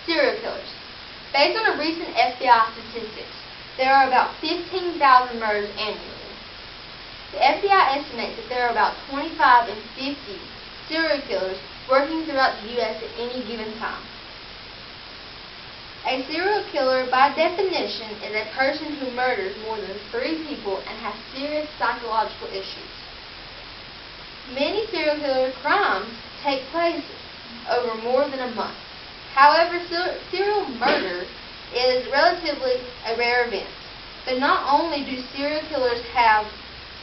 Serial killers. Based on a recent FBI statistics, there are about 15,000 murders annually. The FBI estimates that there are about 25 and 50 serial killers working throughout the U.S. at any given time. A serial killer, by definition, is a person who murders more than 3 people and has serious psychological issues. Many serial killer crimes take place over more than a month. However, serial murder is relatively a rare event. But not only do serial killers have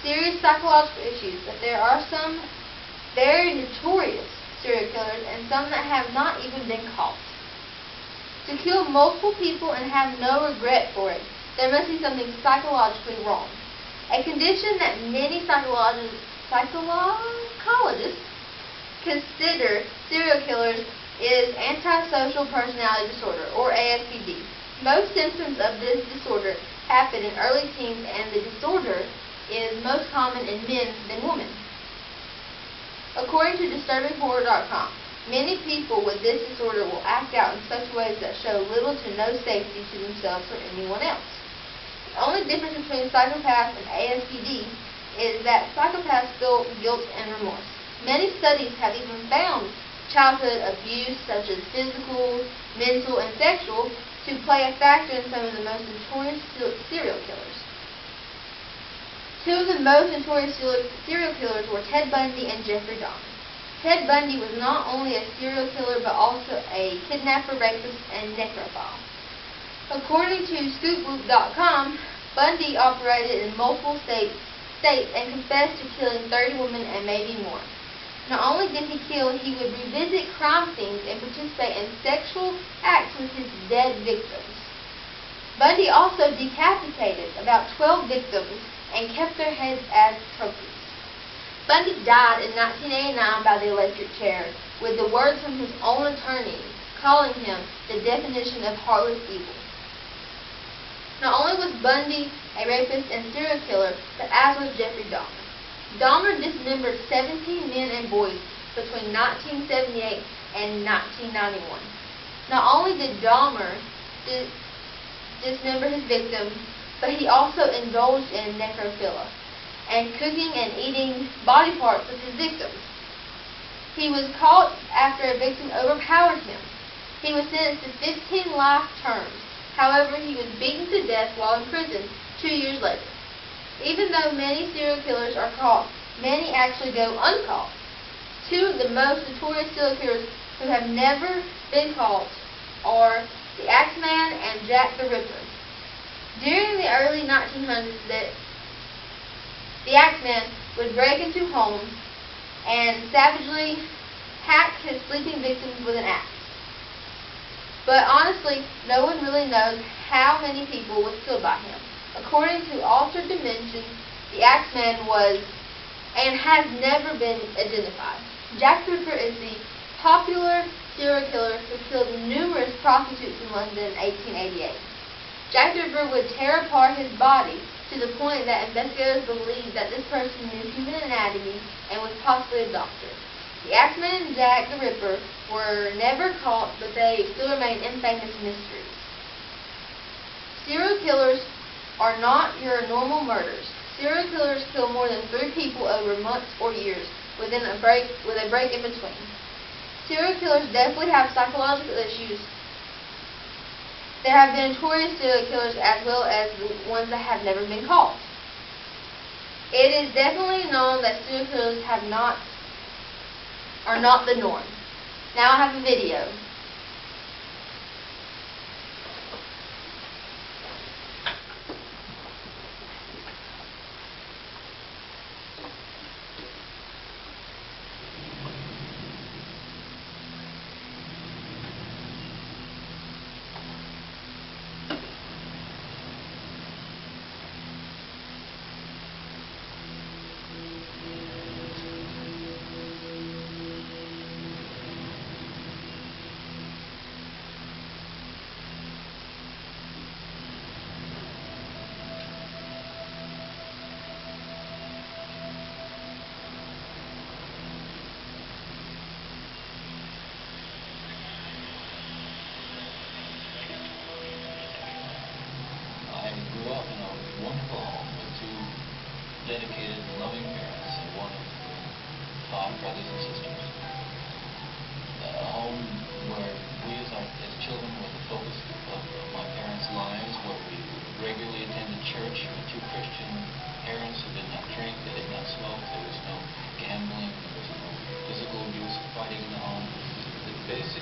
serious psychological issues, but there are some very notorious serial killers and some that have not even been caught. To kill multiple people and have no regret for it, there must be something psychologically wrong. A condition that many psychologists consider serial killers is antisocial personality disorder, or ASPD. Most symptoms of this disorder happen in early teens, and the disorder is most common in men than women. According to DisturbingHorror.com, many people with this disorder will act out in such ways that show little to no safety to themselves or anyone else. The only difference between psychopaths and ASPD is that psychopaths feel guilt and remorse. Many studies have even found childhood abuse, such as physical, mental, and sexual, to play a factor in some of the most notorious serial killers. 2 of the most notorious serial killers were Ted Bundy and Jeffrey Dahmer. Ted Bundy was not only a serial killer but also a kidnapper, rapist, and necrophile. According to ScoopWhoop.com, Bundy operated in multiple states and confessed to killing 30 women and maybe more. Not only did he kill, he would revisit crime scenes and participate in sexual acts with his dead victims. Bundy also decapitated about 12 victims and kept their heads as trophies. Bundy died in 1989 by the electric chair, with the words from his own attorney calling him the definition of heartless evil. Not only was Bundy a rapist and serial killer, but as was Jeffrey Dahmer. Dahmer dismembered 17 men and boys between 1978 and 1991. Not only did Dahmer dismember his victims, but he also indulged in necrophilia and cooking and eating body parts of his victims. He was caught after a victim overpowered him. He was sentenced to 15 life terms. However, he was beaten to death while in prison 2 years later. Even though many serial killers are caught, many actually go uncaught. 2 of the most notorious serial killers who have never been caught are the Axeman and Jack the Ripper. During the early 1900s, the Axeman would break into homes and savagely hack his sleeping victims with an axe. But honestly, no one really knows how many people was killed by him. According to Altered Dimensions, the Axeman was and has never been identified. Jack the Ripper is the popular serial killer who killed numerous prostitutes in London in 1888. Jack the Ripper would tear apart his body to the point that investigators believed that this person knew human anatomy and was possibly a doctor. The Axeman and Jack the Ripper were never caught, but they still remain infamous mysteries. Serial killers are not your normal murders. Serial killers kill more than 3 people over months or years, with a break in between. Serial killers definitely have psychological issues. There have been notorious serial killers as well as the ones that have never been caught. It is definitely known that serial killers are not the norm. Now I have a video.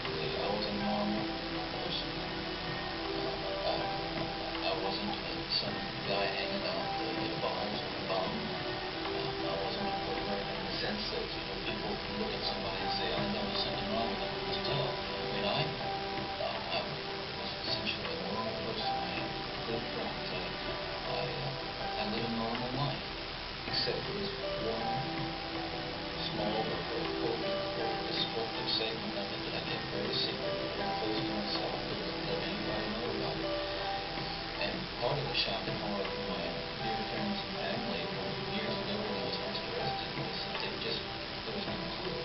basically, I was a normal person. I wasn't some guy hanging out at bars with a bottle. I wasn't a pervert in the sense that, people can look at somebody and say, I know there's something wrong with them, and just tell. I mean, I was essentially a normal person. I had good friends. I lived a normal life, except there was one small but very potent, very destructive segment of it that I kept very secret, very close to myself. I didn't let anybody know about it. And part of the shock and horror for my dear friends and family years ago when I was first arrested was that there was no clue.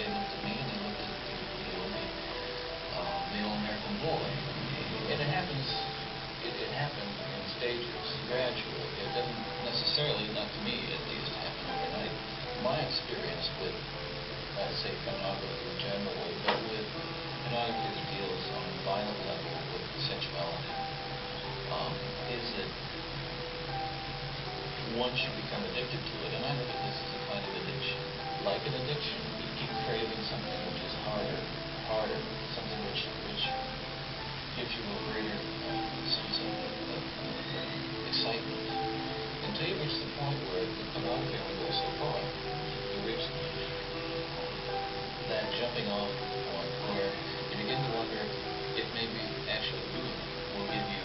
They looked at me and they looked at the all-American boy. And it happens, it happened in stages, gradually. It doesn't necessarily, not to me at least, happen overnight. My experience with, I'd say, pornography generally, but with pornography that deals on a violent level with sexuality, is that once you become addicted to it, and I look at this as a kind of addiction, like an addiction, you keep craving something which is harder, something which gives you a greater sense of excitement, until you reach the point where the pornography only goes so far. You reach that jumping off point where you begin to wonder if maybe actually doing it will give you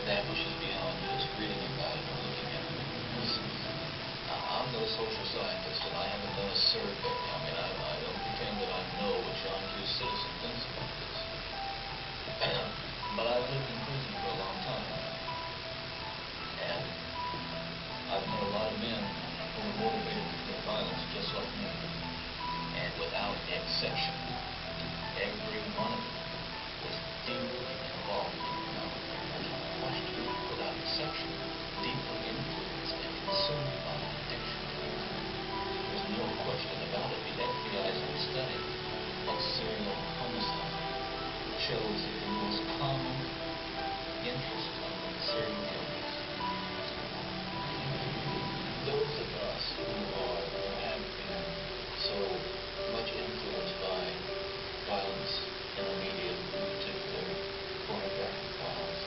that which is beyond just reading about it or looking at it. I'm no social scientist, and I haven't done a survey. I mean, I don't pretend that I know what John Q. Citizen thinks about this. But I've lived in prison for a long time. And I've met a lot of men who were motivated to commit violence just like me. And without exception, every one of them was deeply involved in pornography. Without question, without exception, deeply influenced and consumed by an addiction to it. There's no question about it. The FBI's own study of serial homicide shows that the most common interest among serial killers, those of us who have been so much influenced by violence in the media, in particular pornographic violence,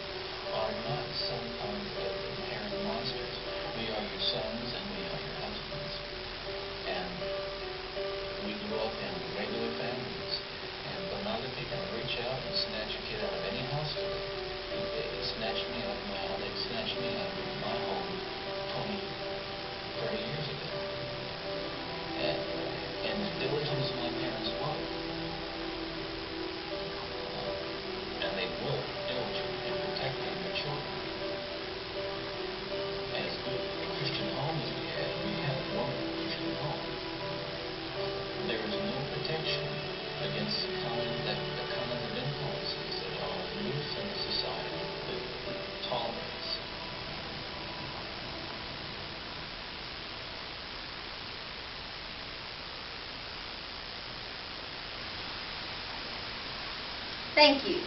are not some kind of inherent monsters. We are your sons and we are your husbands. And we grew up in regular families. And pornography can reach out and snatch a kid out of any house today. It snatched me out of my house. It snatched me out of my home 20, 30 years ago. And as diligent as my parents were, and they were diligent in protecting their children, as good a Christian home as we had a wonderful Christian home, there is no protection against the kinds of influences that are loose in a society that tolerates. Thank you.